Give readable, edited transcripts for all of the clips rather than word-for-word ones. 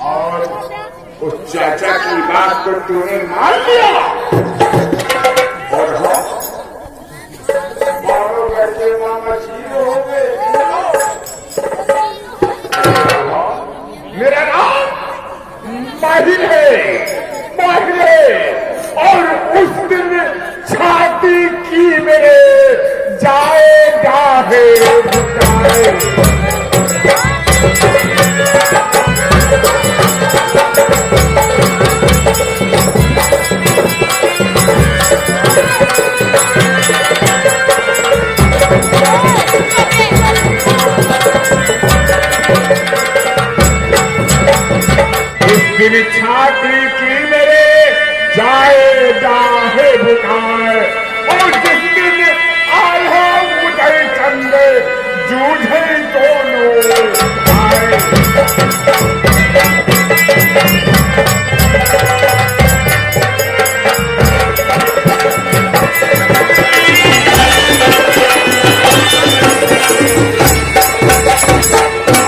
और उस चाचा की बात को तूने मान लिया और मानो करके मामा जीरो हो गए। मेरा नाम माहिर है और उस दिन छाती की मेरे जाएगा है दिन छाती की मेरे जाएगा है बुखार और जिस दिन आया मुझे चंद जूझे दोनों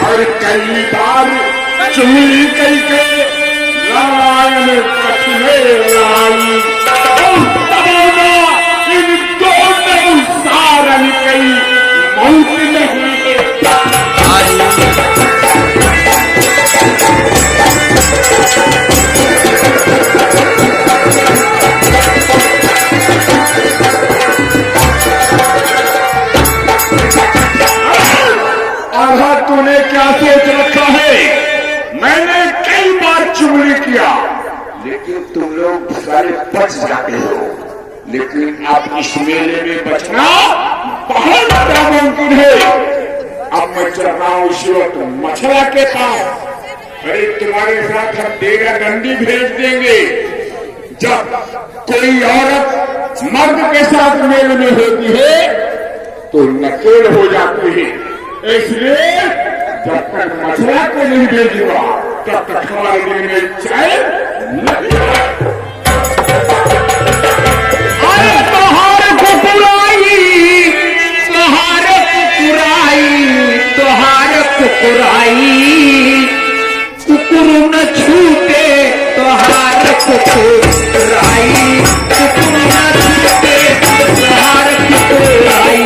और कई बार चुनी कई के रामायण कथने लाई इन दोनों सारन कई मौत नहीं आधा तूने क्या सोच रखा है? मैंने कई बार चुगली किया लेकिन तुम लोग सारे बच जाते हो। लेकिन अब इस मेले में बचना बहुत नामुमकिन है। अब मैं चल रहा हूं इस वक्त मछला के पास। अरे तुम्हारे साथ हम देगा दंडी भेज देंगे। जब कोई औरत मर्द के साथ मेल में होती है तो नकेल हो जाती है। इसलिए जब तक मछला को नहीं भेजूंगा तब तक हमारे दिन में चैन नहीं। तोहार कुकुराई कुकुर न छूटे तोहार कुकुराई कुकुर न छूटे तोहार कुकुराई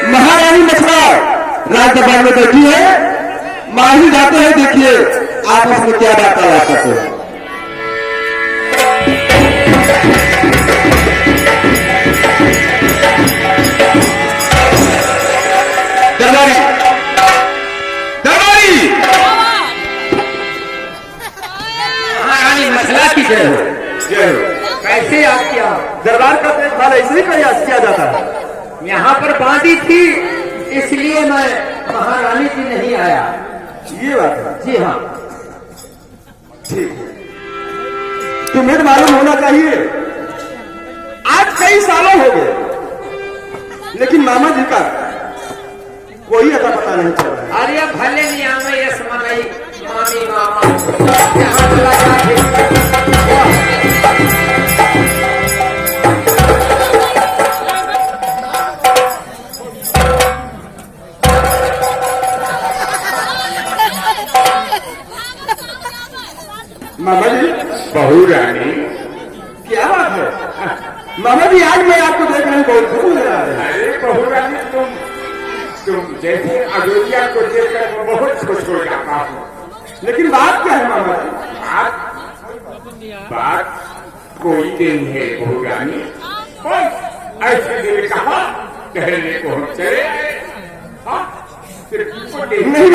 महारानी मछला राज दरबार में बैठी है। माही जाते हैं, देखिए आपस में क्या वार्तालाप करते हैं। दरबारी दरबारी महारानी मछला की जय हो। जय हो। कैसे याद किया? दरबार का देखभाल ऐसे ही प्रयास किया जाता है। यहाँ पर बांधी थी इसलिए मैं महारानी जी नहीं आया। ये बात है। जी हाँ, ठीक है। तुम्हें मालूम होना चाहिए आज कई सालों हो गए लेकिन मामा जी का कोई अता पता नहीं चल रहा। अरे भले नहीं आवे यस मनाई मामी मामा यहाँ लगा के मामा जी। बहू रानी क्या बात है? मामा जी आज मैं आपको देख रही हूँ बहुत खुश नजर आ रहे हैं। अरे बहू रानी तुम जैसे अजोरिया को देखकर मैं बहुत खुश हो जाता हूँ। लेकिन बात क्या है मामा जी? बात कोई नहीं है बहू रानी। बस ऐसे दिल कहा कहने को हम चले आए। नहीं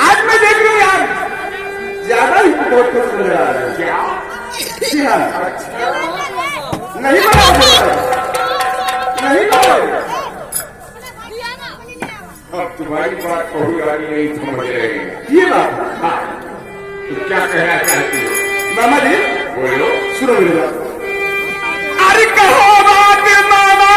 आज मैं देख रही हूँ यार ज्यादा ही बहुत खुश नजर आ रहे हैं। क्या? जी हाँ। नहीं नहीं अब तुम्हारी बात बहू रानी नहीं समझ रही। ये बात? हाँ। तो क्या कहना चाहती हो? मामा जी बोलो। सुनो मेरी बात। अरे कहो बात मामा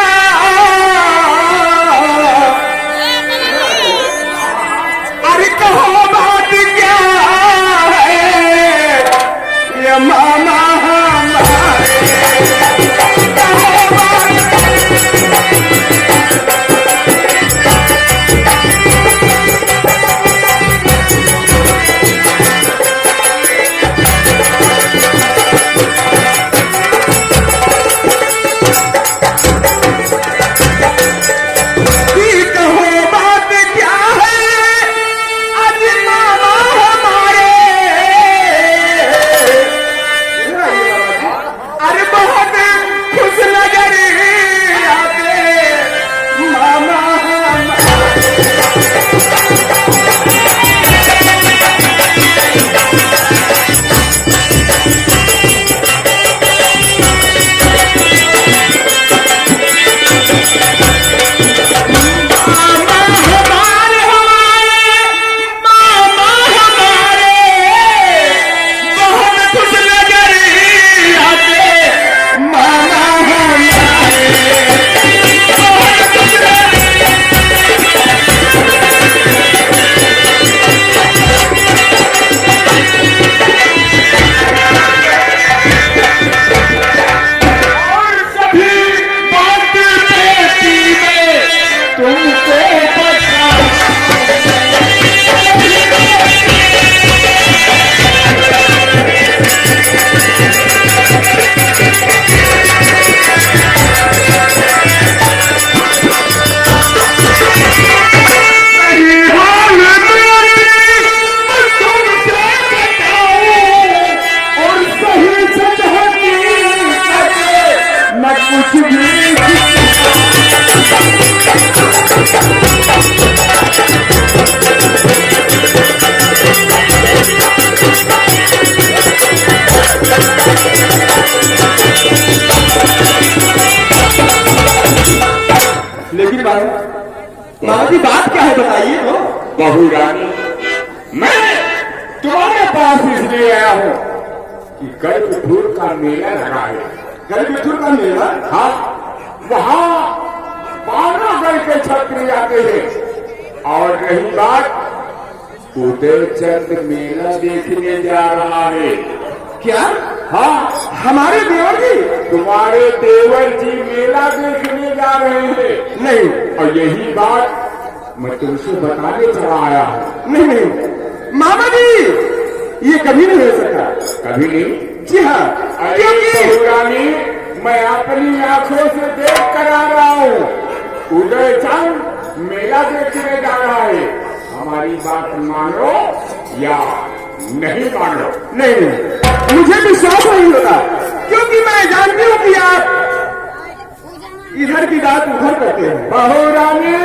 तुमको बचा। लेकिन बाबा जी बात क्या है बताइए तो। बहू रानी, मैं तुम्हारे पास इसलिए आया हूँ कि गर्भपुर का मेला लगा है। गर्भपुर का मेला? हाँ, वहाँ 12 गढ़ के छत्री आते हैं। और रही बात, उदयचंद मेला देखने जा रहा है। क्या? हाँ, हमारे देवर जी? तुम्हारे देवर जी मेला देखने जा रहे हैं। नहीं। और यही बात मैं तुमसे बताने चला आया हूँ। नहीं नहीं मामा जी, ये कभी नहीं हो सकता। कभी नहीं? जी हाँ। अरे बहू रानी, मैं अपनी आंखों से देख कर आ रहा हूँ। उदयचंद मेला देखने जा रहा है। हमारी बात मानो या नहीं मानो? नहीं नहीं, मुझे विश्वास नहीं होता, क्योंकि मैं जानती हूँ कि आप इधर की बात उधर करते हैं। बहू रानी,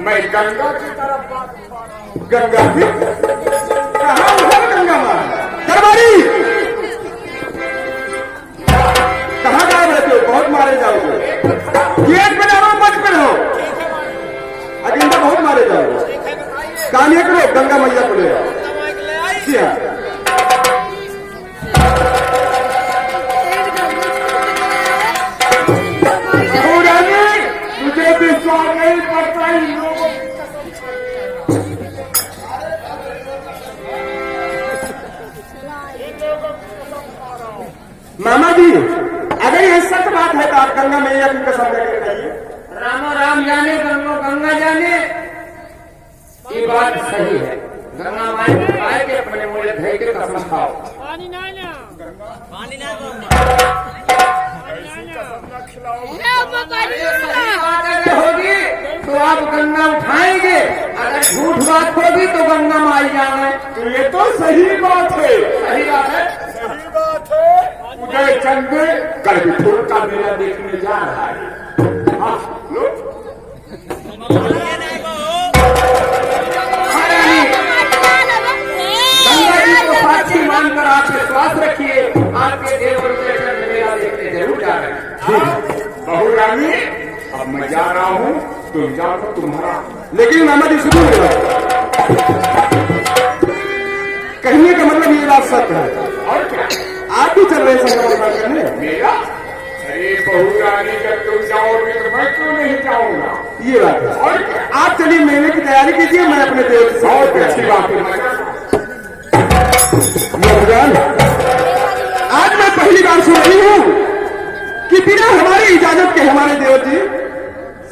मैं गंगा की तरफ बात कर रहा हूँ। गंगा जी? कहाँ उधर गंगा माँ? दरबारी, कहाँ गायब रहते हो? बहुत मारे जाओगे। गेट पे जाओ, मत पे रहो, अजेंडा बहुत मारे जाओगे। काम ये करो, गंगा मैया को ले आओ। जी हाँ। बहू रानी, तुझे विश्वास नहीं पड़ता इन लोगों मामा जी, अगर ये सच बात है तो आप गंगा मैया की कसम लेके बताइए। रामो राम जाने, गंगो गंगा जाने, ये बात सही है। गंगा माई आए के अपने मुझे धै के कसम खाओ। पानी ना ना सही बात अगर होगी तो आप गंगा उठाएंगे, अगर झूठ बात होगी तो गंगा माई जाने। तो ये तो सही बात है। सही बात है। सही बात है। उदयचंद गर्भपुर का मेला देखने जा रहा है। हाँ, लो। गंगा जी को साक्षी मानकर आप विश्वास रखिए, आपके देवर उदयचंद मेला देखने जरूर जा रहे हैं। बहू रानी, अब मैं जा रहा हूँ, तुम जाओ तो तुम्हारा। लेकिन मामा जी सुनो मेरी बात, कहने का मतलब ये बात सच है। और क्या? आप भी चल रहे हैं संगम करने? मेरा? अरे बहू रानी, जब तुम जाओगे तो मैं क्यों नहीं जाऊंगा? ये बात है। और क्या? आप चलिए, मेले की तैयारी कीजिए, मैं अपने देव से। और अच्छी बात है। भगवान, आज मैं पहली बार सुन रही हूँ कि बिना हमारी इजाजत के हमारे देव जी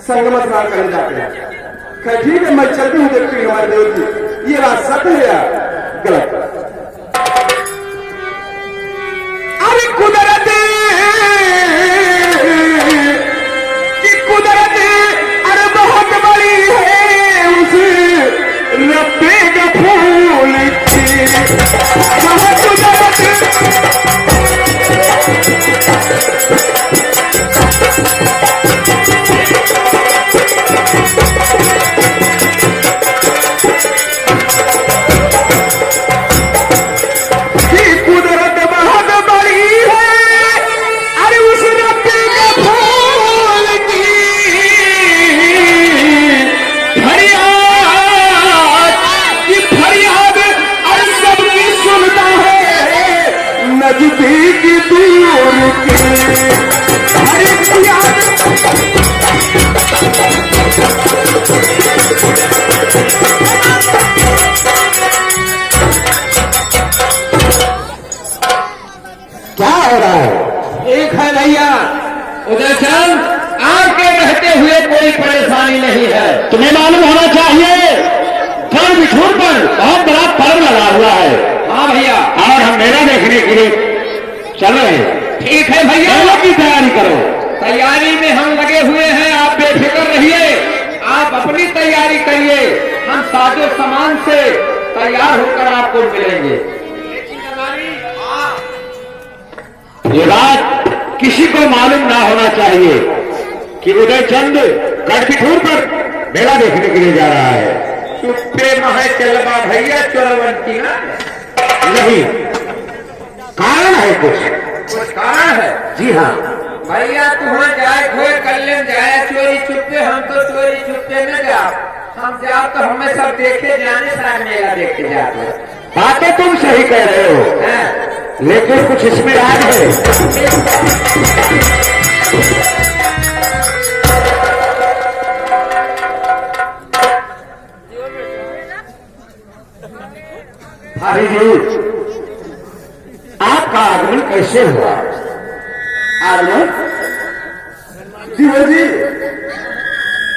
संगम स्नान करने जाते हैं। खैर ठीक है, मैं चलती हूँ, देखती हूँ हमारे देव जी ये बात सत्य है या गलत। अरे कुदरत की कुदरत अरे बहुत बड़ी है, उस रब्बे गफूर की कुदरत। तुम्हें मालूम होना चाहिए गढ़ बिठूर पर बहुत बड़ा पर्व लगा हुआ है। हाँ भैया, और हम मेला देखने के लिए चल रहे हैं। ठीक है भैया, मेला की तैयारी करो। तैयारी में हम लगे हुए हैं, आप बेफिक्र रहिए, आप अपनी तैयारी करिए, हम साजो सामान से तैयार होकर आपको मिलेंगे। ये बात किसी को मालूम ना होना चाहिए कि उदयचंद गढ़बिठूर पर मेला देखने के लिए जा रहा है। चुप्पे महे चलबा भैया चोरवंती ना, नहीं, कारण है कुछ कारण है। जी हाँ, भैया तुम्हें जाए खोए कल्याण जाए चोरी चुप्पे, हम तो चोरी चुप्पे न जाओ, हम जाओ तो हमें सब देखे जाने सारे मेला देखते जाते हैं। बातें तुम सही कह रहे हो, हैं? लेकिन कुछ इसमें राज है। भाई जी, आपका आगमन कैसे हुआ? आगमन जी,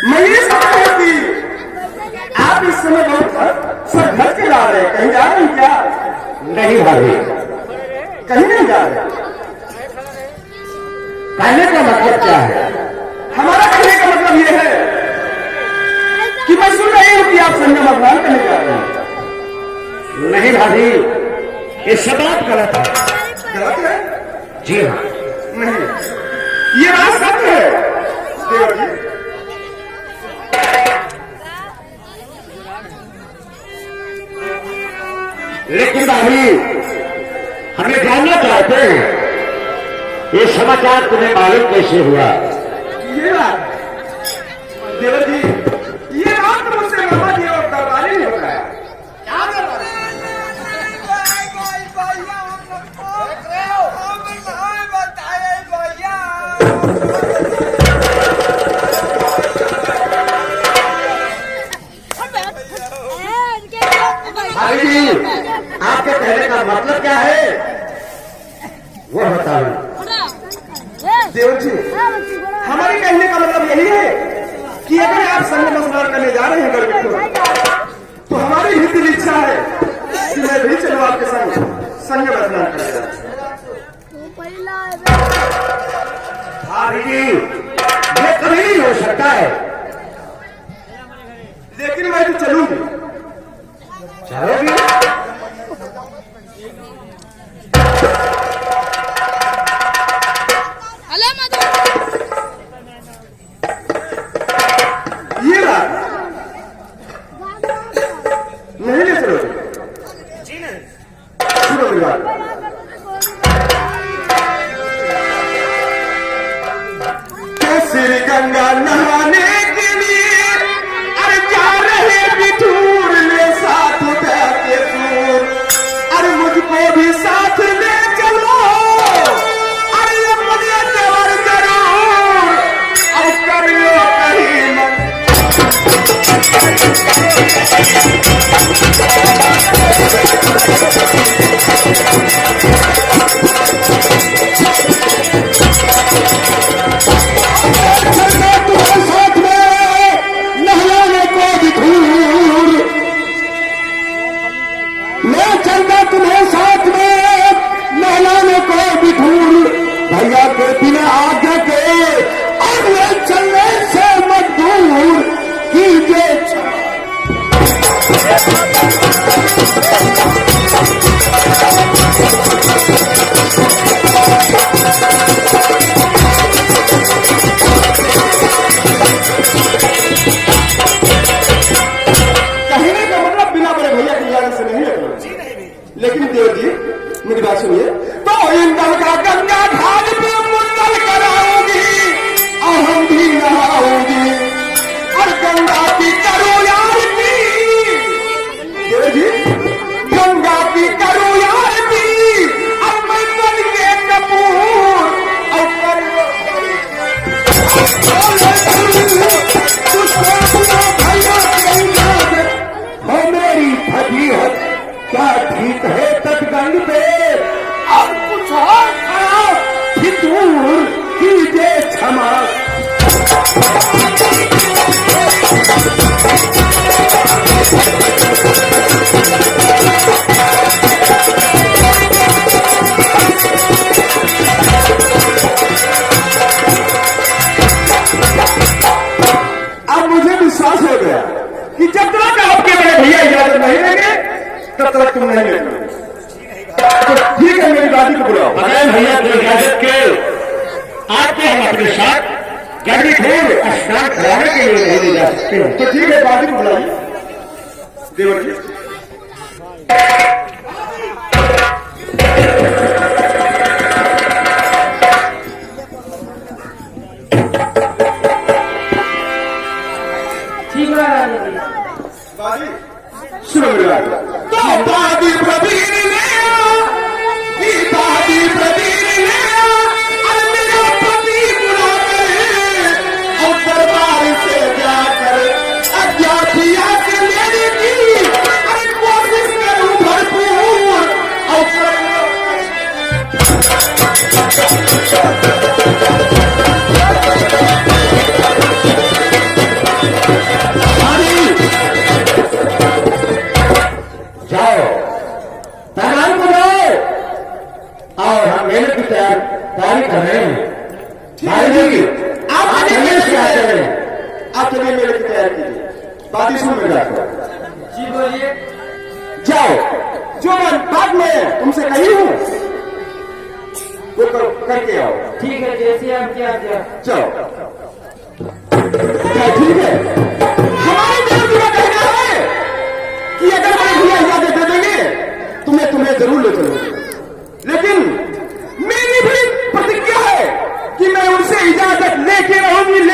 मैं ये समझ रही थी आप इस समय बहुत सब घर के जा रहे हैं, कहीं जा रहे हैं क्या? नहीं भाभी, कहीं नहीं जा रहे। कहने का मतलब क्या है? हमारा कहने का मतलब ये है कि मैं सुन रही हूँ कि आप संगम अभियान करने जा रहे हैं। नहीं भाभी, ये सब बात गलत है। गलत है? जी हाँ, नहीं, ये बात सत्य है देवर जी। लेकिन भाभी, हमें जानना चाहते हैं ये समाचार तुम्हें मालूम कैसे हुआ? ये बात देवर जी, ये बात मुझसे मामा जी और दरबारी ने बताया। भाभी जी, आपके कहने का मतलब क्या है वो बताओ। देवर जी, हमारे कहने का मतलब यही है कि अगर आप संगम स्नान करने जा रहे हैं गढ़बिठूर, तो हमारी भी दिल इच्छा है कि मैं भी चलूं आपके संग संगम स्नान करने। भाभी जी, ये कभी नहीं हो सकता है। लेकिन मैं तो चलूंगी। चलोगी? ये बात नहीं ले चलोगे? सुनो मेरी बात, तब तक तुम नहीं लेना। तो ठीक है, मेरी दादी को बुलाओ। अगर भैया तो इजाजत के आपको हम अपने साथ गाड़ी खोल स्नान कराने के लिए नहीं ले जा सकते। तो ठीक है, दादी को बुलाइए। देवर जी, सुनो मेरी बात। तो दादी प्रवीण ने, दादी प्रवीण ने अरे मेरा पति बुला कर और दरबार से जाकर अज्ञातिया से लेने की अरे कोशिश करूं भरपूर और जाओ तैयारी को जाओ और हम मेहनत की तैयारी कर रहे हैं। भाई जी आप चलिए से आते हैं। आप चलिए मेरे की तैयारी कीजिए। बात सुन मेरी बात। जी बोलिए। जाओ, जो मैं बात में तुमसे कही हूं वो करके आओ। ठीक है, जैसे आप क्या जाओ। क्या ठीक है? हमारे देव जी का कहना है कि अगर हमारे भैया इजाजत दे देंगे तुम्हें जरूर ले चलूंगी, लेकिन मेरी भी प्रतिज्ञा है कि मैं उनसे इजाजत लेके रहूंगी।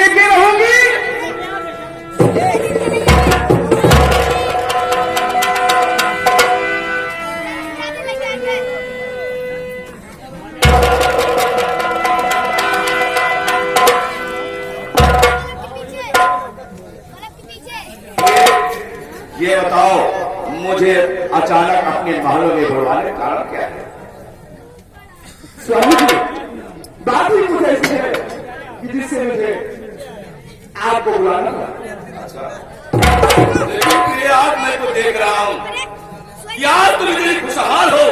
ये बताओ, मुझे अचानक अपने महलों में बुलवाने का कारण क्या है? स्वामी जी, बात ही कुछ ऐसी है कि जिससे मुझे आपको बुलाना था। आज मैं तो देख रहा हूँ कि आज तुम इतनी खुशहाल हो।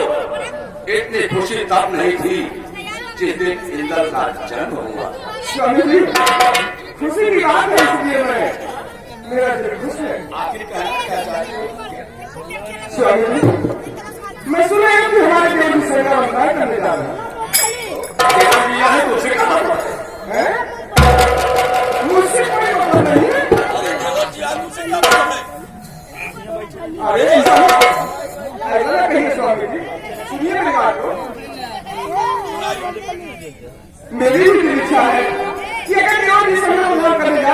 इतनी खुशी तब नहीं थी जिस दिन इंद्र का जन्म हुआ। स्वामी जी, खुशी की बात है, इसलिए मेरा दिल खुश है। आखिर कहना क्या चाहते हो? स्वामी जी, मैं सुना है कि हमारे देव जी सेना बंधाई करने जा रहे हैं। दिया है तो उसे कहा हैं? मुझसे कोई मतलब नहीं है। अरे ऐसा ना कहिए स्वामी जी, सुनिए मेरी बात को। मेरी भी इच्छा है कि अगर देव जी सेना बंधाई करने जा